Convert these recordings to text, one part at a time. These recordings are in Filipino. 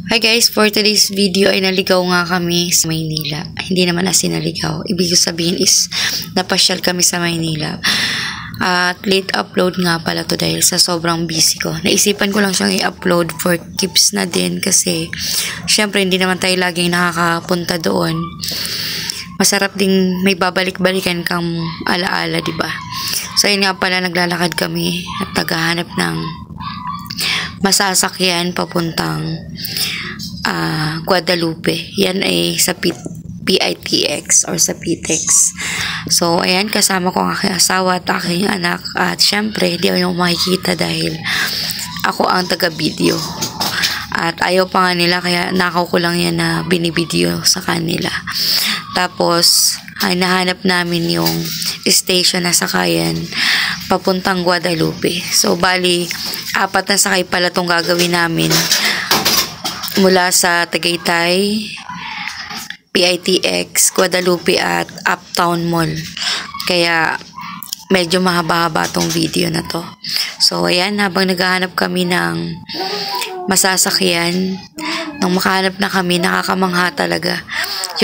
Hi guys, for today's video ay naligaw nga kami sa Maynila. Hindi naman as naligaw. Ibig sabihin is napasyal kami sa Maynila. At late upload nga pala to dahil sa sobrang busy ko. Naisipan ko lang siyang i-upload for keeps na din kasi syempre hindi naman tayo laging nakakapunta doon. Masarap ding may babalik-balikan kang alaala, di ba? So yun nga pala, naglalakad kami at naghahanap ng masasakyan papuntang Guadalupe. Yan ay sa PITX or sa PTEX. So, ayan, kasama ko ang aking asawa at aking anak. At syempre, hindi ako yung makikita dahil ako ang taga-video. At ayaw pa nga nila, kaya nakaw ko lang yan na binibideo sa kanila. Tapos, ay nahanap namin yung station na sakayan papuntang Guadalupe. So, bali, 4 na sakay pala itong gagawin namin mula sa Tagaytay, PITX, Guadalupe at Uptown Mall. Kaya medyo mahaba-haba tong video na to. So ayan, habang naghahanap kami ng masasakyan, nung makahanap na kami, nakakamangha talaga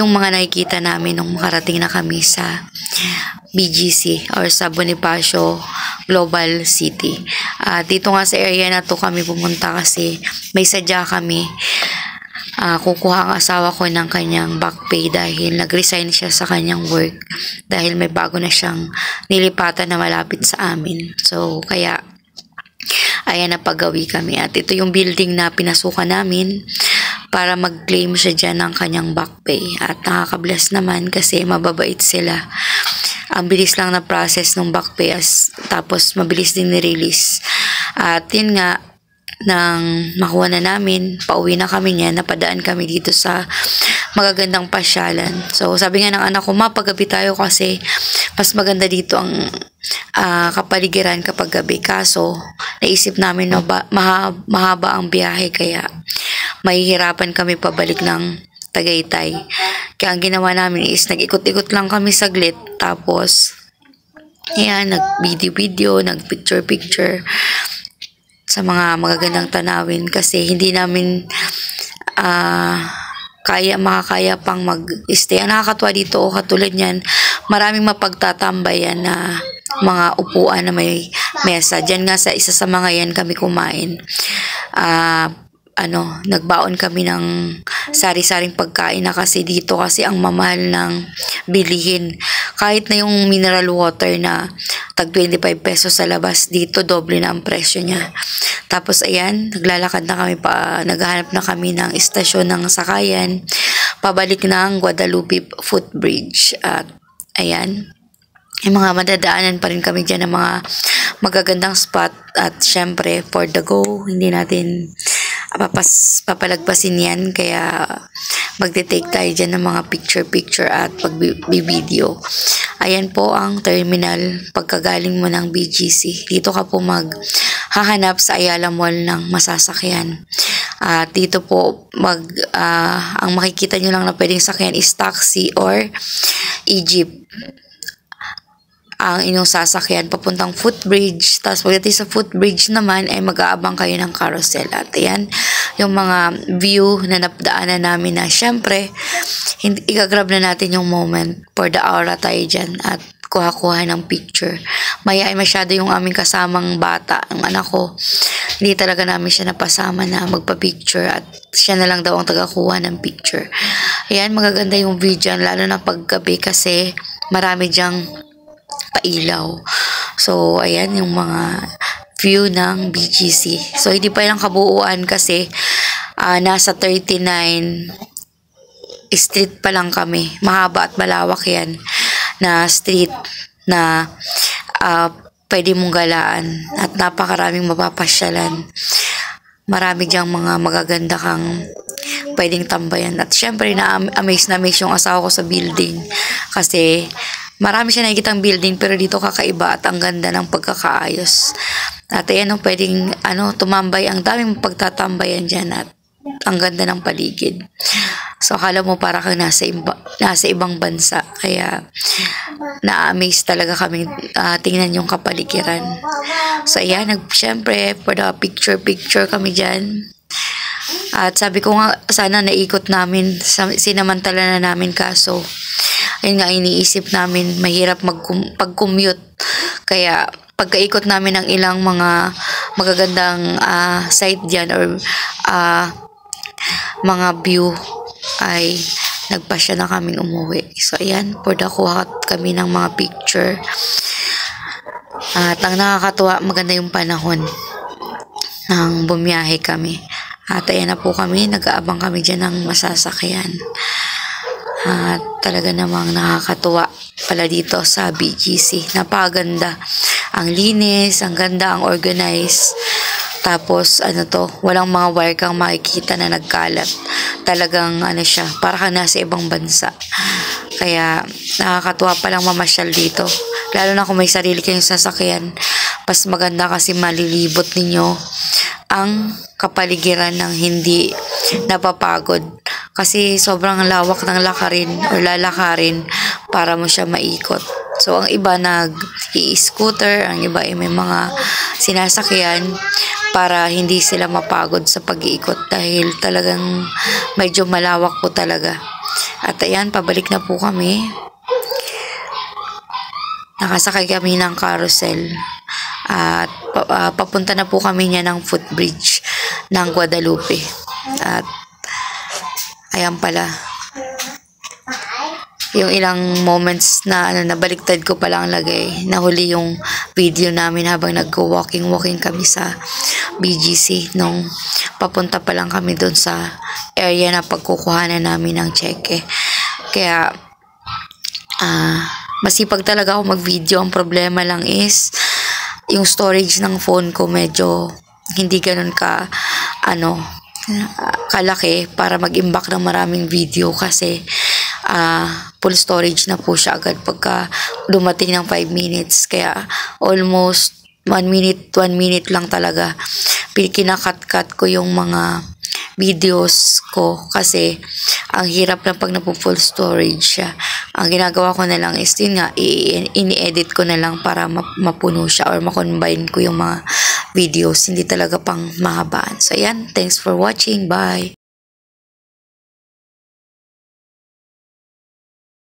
yung mga nakikita namin nung makarating na kami sa BGC or sa Bonifacio Global City. Dito nga sa area na to kami pumunta kasi may sadya kami. Kukuha ang asawa ko ng kanyang back pay dahil nag-resign siya sa kanyang work dahil may bago na siyang nilipatan na malapit sa amin. So kaya ayan, napagawi kami at ito yung building na pinasukan namin para mag-claim siya dyan ng kanyang back pay. At nakaka-bless naman kasi mababait sila. Ang bilis lang na process ng back pay tapos mabilis din ni-release. At yun nga, nang makuha na namin, pauwi na kami niya, napadaan kami dito sa magagandang pasyalan. So sabi nga ng anak ko, mapagabi tayo kasi mas maganda dito ang kapaligiran kapag gabi. Kaso naisip namin na mahaba ang biyahe kaya mahihirapan kami pabalik ng Tagaytay. Kaya ang ginawa namin is nag-ikot-ikot lang kami saglit. Tapos, ayan, nag-video-video, nag-picture-picture sa mga magagandang tanawin. Kasi hindi namin makakaya pang mag-stay. Ang nakakatuwa dito, katulad niyan, maraming mapagtatambayan na mga upuan na may mesa. Diyan nga sa isa sa mga yan kami kumain. Nagbaon kami ng sari-saring pagkain na kasi dito kasi ang mamahal ng bilihin. Kahit na yung mineral water na tag 25 pesos sa labas, dito doble na ang presyo niya. Tapos ayan, naglalakad na kami naghahanap na kami ng istasyon ng sakayan pabalik ng Guadalupe Footbridge. At ayan, yung mga madadaanan pa rin kami dyan ng mga magagandang spot. At syempre, for the go, hindi natin papalagpasin yan, kaya magte-take tayo dyan ng mga picture at pag-video. Ayan po ang terminal pagkagaling mo ng BGC. Dito ka po maghahanap sa Ayala Mall ng masasakyan. Dito po ang makikita nyo lang na pwedeng sakyan is taxi or e-jeep ang inyong sasakyan papuntang footbridge. Tapos pagdating sa footbridge naman ay mag-aabang kayo ng carousel. At ayan, yung mga view na napdaanan namin na syempre, i-grab na natin yung moment for the aura tayo dyan at kuha-kuha ng picture. Maya ay masyado yung aming kasamang bata, ang anak ko. Hindi talaga namin siya napasama na magpa-picture at siya na lang daw ang tagakuha ng picture. Ayan, magaganda yung view dyan, lalo na paggabi kasi marami dyang pailaw. So, ayan yung mga view ng BGC. So, hindi pa yung kabuuan kasi nasa 39 street pa lang kami. Mahaba at malawak yan na street na pwede mong galaan at napakaraming mapapasyalan. Marami dyang mga magaganda kang pwedeng tambayan. At syempre, na-amaze yung asawa ko sa building kasi marami siya nakikitang building pero dito kakaiba at ang ganda ng pagkakaayos. At ayan, pwedeng tumambay. Ang daming pagtatambayan dyan at ang ganda ng paligid. So akala mo para kang nasa ibang bansa. Kaya na-amaze talaga kami tingnan yung kapaligiran. So ayan, syempre for the picture kami dyan. At sabi ko nga, sana naikot namin, sinamantala na namin, kaso ayun nga, iniisip namin, mahirap pag-commute. Kaya pagkaikot namin ng ilang mga magagandang site dyan or mga view, ay nagpasya na kaming umuwi. So ayan, for the kuha kami ng mga picture. At ang nakakatuwa, maganda yung panahon nang bumiyahe kami. At ayan na po kami, nag-aabang kami dyan ng masasakyan. At talaga namang nakakatuwa pala dito sa BGC. Napakaganda. Ang linis, ang ganda, ang organized. Tapos walang mga wire kang makikita na nagkalat. Talagang siya, para ka nasa ibang bansa. Kaya nakakatuwa palang mamasyal dito. Lalo na kung may sarili kayong sasakyan. Mas maganda kasi malilibot ninyo ang kapaligiran ng hindi napapagod. Kasi sobrang lawak ng lakarin o lalakarin para mo siya maikot. So, ang iba nag-i-scooter, ang iba ay may mga sinasakyan para hindi sila mapagod sa pag-iikot dahil talagang medyo malawak po talaga. At ayan, pabalik na po kami. Nakasakay kami ng carousel. At papunta na po kami niya ng footbridge ng Guadalupe. At ayan pala, yung ilang moments na nabaliktad ko pala ang lagay. Nahuli yung video namin habang nag-walking kami sa BGC nung papunta pa lang kami doon sa area na pagkukuhanan namin ng cheque. Kaya masipag talaga ako mag-video. Ang problema lang is yung storage ng phone ko medyo hindi ganun kalaki para mag-imbak ng maraming video kasi full storage na po siya agad pagka dumating ng 5 minutes. Kaya almost 1 minute lang talaga kinakat-cut ko yung mga videos ko kasi ang hirap na pag napo-full storage siya. Ang ginagawa ko na lang is yun nga, ini-edit ko na lang para mapuno siya or makombine ko yung mga videos, hindi talaga pang mahabaan. So ayan, thanks for watching, bye!